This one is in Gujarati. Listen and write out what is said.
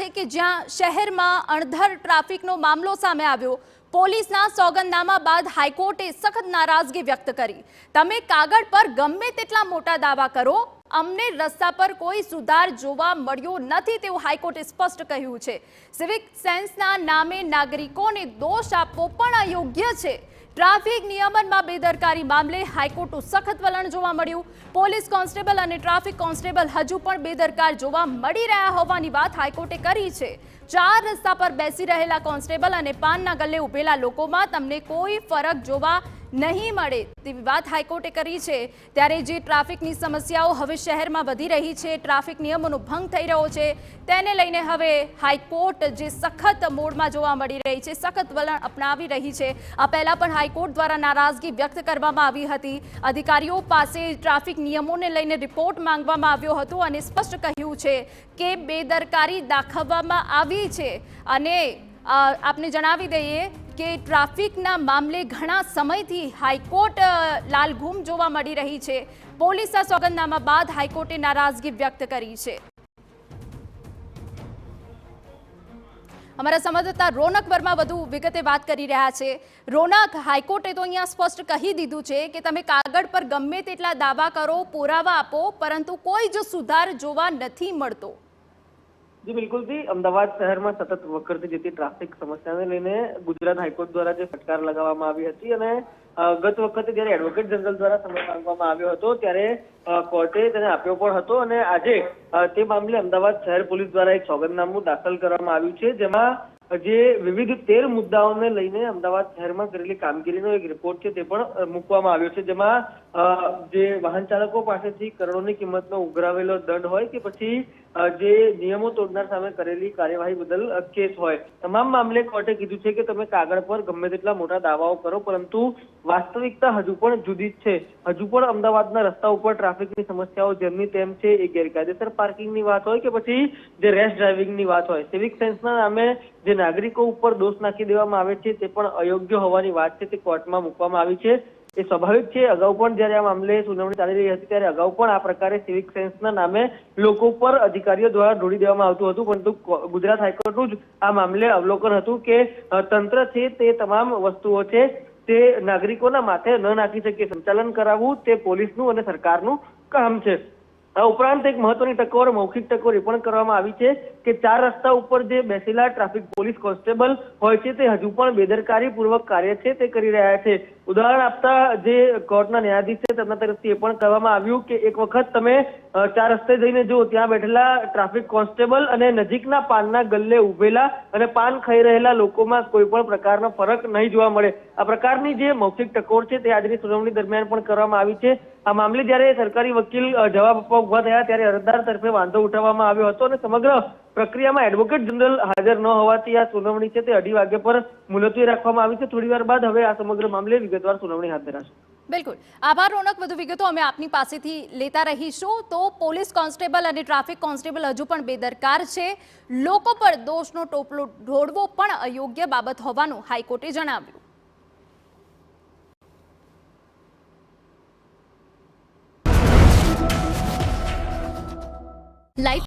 છે કે જ્યાં શહેરમાં અણધર ટ્રાફિકનો મામલો સામે આવ્યો। પોલીસના સોગંદનામા બાદ હાઈકોર્ટે સખત નારાજગી વ્યક્ત કરી। તમે કાગળ પર ગમે તેટલા મોટા દાવા કરો, અમને રસ્તા પર કોઈ સુધાર જોવા મળ્યો નથી તેવું હાઈકોર્ટે સ્પષ્ટ કહ્યું છે। સિવિક સેન્સના નામે નાગરિકોને દોષ આપવો પણ અયોગ્ય છે। ટ્રાફિક નિયમનમાં બેદરકારી મામલે હાઈકોર્ટનું સખત વલણ જોવા મળ્યું। પોલીસ કોન્સ્ટેબલ અને ટ્રાફિક કોન્સ્ટેબલ હજુ પણ બેદરકાર જોવા મળી રહ્યા હોવાની વાત હાઈકોર્ટે કરી છે। 4 રસ્તા પર બેસી રહેલા કોન્સ્ટેબલ અને પાનના ગલ્લે ઉભેલા લોકોમાં તમને કોઈ ફરક જોવા નહીં મળે તેવી વાત હાઈકોર્ટે કરી છે। ત્યારે જે ટ્રાફિકની સમસ્યાઓ હવે શહેરમાં વધી રહી છે, ટ્રાફિક નિયમોનો ભંગ થઈ રહ્યો છે, તેને લઈને હવે હાઈકોર્ટ જે સખત મોડમાં જોવા મળી રહી છે, સખત વલણ અપનાવી રહી છે। આ પહેલા પણ હાઈકોર્ટ દ્વારા નારાજગી વ્યક્ત કરવામાં આવી હતી। અધિકારીઓ પાસે ટ્રાફિક નિયમોને લઈને રિપોર્ટ માંગવામાં આવ્યો હતો અને સ્પષ્ટ કહ્યું છે કે બેદરકારી દાખવવામાં આવી છે। અને આપને જણાવી દઈએ કે ટ્રાફિકના મામલે ઘણા સમયથી હાઈકોર્ટ લાલઘૂમ જોવા મળી રહી છે। પોલીસના સોગંદનામા બાદ હાઈકોર્ટે નારાજગી વ્યક્ત કરી છે। અમારા સંવાદદાતા રોનક વર્મા વધુ વિગતે વાત કરી રહ્યા છે। રોનક, હાઈકોર્ટે તો અહીંયા સ્પષ્ટ કહી દીધું છે કે તમે કાગળ પર ગમે તેટલા દાવા કરો, પુરાવા આપો, પરંતુ કોઈ જ સુધાર જોવા નથી મળતો। જી બિલકુલ થી અમદાવાદ શહેરમાં સતત વકરતી જતી ટ્રાફિક સમસ્યાને લઈને ગુજરાત હાઈકોર્ટ દ્વારા જે ફટકાર લગાવવામાં આવી હતી અને ગત વખતે જ્યારે એડવોકેટ જનરલ દ્વારા સમય માંગવામાં આવ્યો હતો ત્યારે કોર્ટે તેને આપ્યો પણ હતો અને આજે તે મામલે અમદાવાદ શહેર પોલીસ દ્વારા એક સોગંદનામું દાખલ કરવામાં આવ્યું છે, જેમાં જે વિવિધ 13 મુદ્દાઓને લઈને અમદાવાદ શહેરમાં કરેલી કામગીરીનો એક રિપોર્ટ છે તે પણ મૂકવામાં આવ્યો છે, જેમાં જે વાહન ચાલકો પાસેથી કરોડોની કિંમતનો ઉઘરાવેલો દંડ હોય કે પછી જે નિયમો તોડનાર સામે કરેલી કાર્યવાહી બદલ કેસ હોય, તમામ મામલે કોર્ટે કીધું છે કે તમે કાગળ પર ગમે તેટલા મોટા દાવાઓ કરો, પરંતુ વાસ્તવિકતા હજુ પણ જુદી જ છે। હજુ પણ અમદાવાદના રસ્તા ઉપર ટ્રાફિકની સમસ્યાઓ જેમની તેમ છે। એ ગેરકાયદેસર પાર્કિંગની વાત હોય કે પછી જે રેશ ડ્રાઇવિંગની વાત હોય, સિવિક સેન્સના નામે જે નાગરિકો ઉપર દોષ નાખી દેવામાં આવે છે તે પણ અયોગ્ય હોવાની વાત છે તે કોર્ટમાં મૂકવામાં આવી છે। એ સ્વાભાવિક છે। અગાઉ પણ જ્યારે આ મામલે સુનાવણી ચાલી રહી હતી ત્યારે અગાઉ પણ આ પ્રકારે સિવિક સેન્સના નામે લોકો પર અધિકારીઓ દ્વારા ઢોળી દેવામાં આવતું હતું, પરંતુ ગુજરાત હાઈકોર્ટનું જ આ મામલે અવલોકન હતું કે તંત્ર છે તે તમામ વસ્તુઓ છે તે નાગરિકોના માથે ન નાખી શકે। સંચાલન કરાવવું તે પોલીસનું અને સરકારનું કામ છે। આ ઉપરાંત એક મહત્વની ટકોર, મૌખિક ટકોર એ પણ કરવામાં આવી છે કે 4 રસ્તા ઉપર જે બેસેલા ટ્રાફિક પોલીસ કોન્સ્ટેબલ હોય છે તે હજુ પણ બેદરકારીપૂર્વક કાર્ય છે તે કરી રહ્યા છે। ઉદાહરણ આપતા જે કોર્ટના ન્યાયાધીશ છે તેમના તરફથી એ પણ કહેવામાં આવ્યું કે એક વખત તમે 4 રસ્તે જઈને જો ત્યાં બેઠેલા ટ્રાફિક કોન્સ્ટેબલ અને નજીકના પાનના ગલ્લે ઉભેલા અને પાન ખાઈ રહેલા લોકોમાં કોઈ પણ પ્રકારનો ફરક નહીં જોવા મળે। આ પ્રકારની જે મૌખિક ટકોર છે તે આજની સુનાવણી દરમિયાન પણ કરવામાં આવી છે। આ મામલે જ્યારે સરકારી વકીલ જવાબ આપવા ઉભા થયા ત્યારે અરજદાર તરફે વાંધો ઉઠાવવામાં આવ્યો હતો અને સમગ્ર પ્રક્રિયામાં એડવોકેટ જનરલ હાજર ન હોવાથી આ સુનાવણી છે તે 2:30 વાગ્યા પર મુલતવી રાખવામાં આવી છે। થોડીવાર બાદ હવે આ સમગ્ર મામલે વિગતવાર સુનાવણી હાથ ધરાશે। બિલકુલ, આભાર રોનક। વધુ વિગતો અમે આપની પાસેથી લેતા રહીશું। તો પોલીસ કોન્સ્ટેબલ અને ટ્રાફિક કોન્સ્ટેબલ હજુ પણ બેદરકાર છે, લોકો પર દોષનો ટોપલો ઢોળવો પણ અયોગ્ય બાબત હોવાનું હાઈકોર્ટે જણાવ્યું। લાઈવ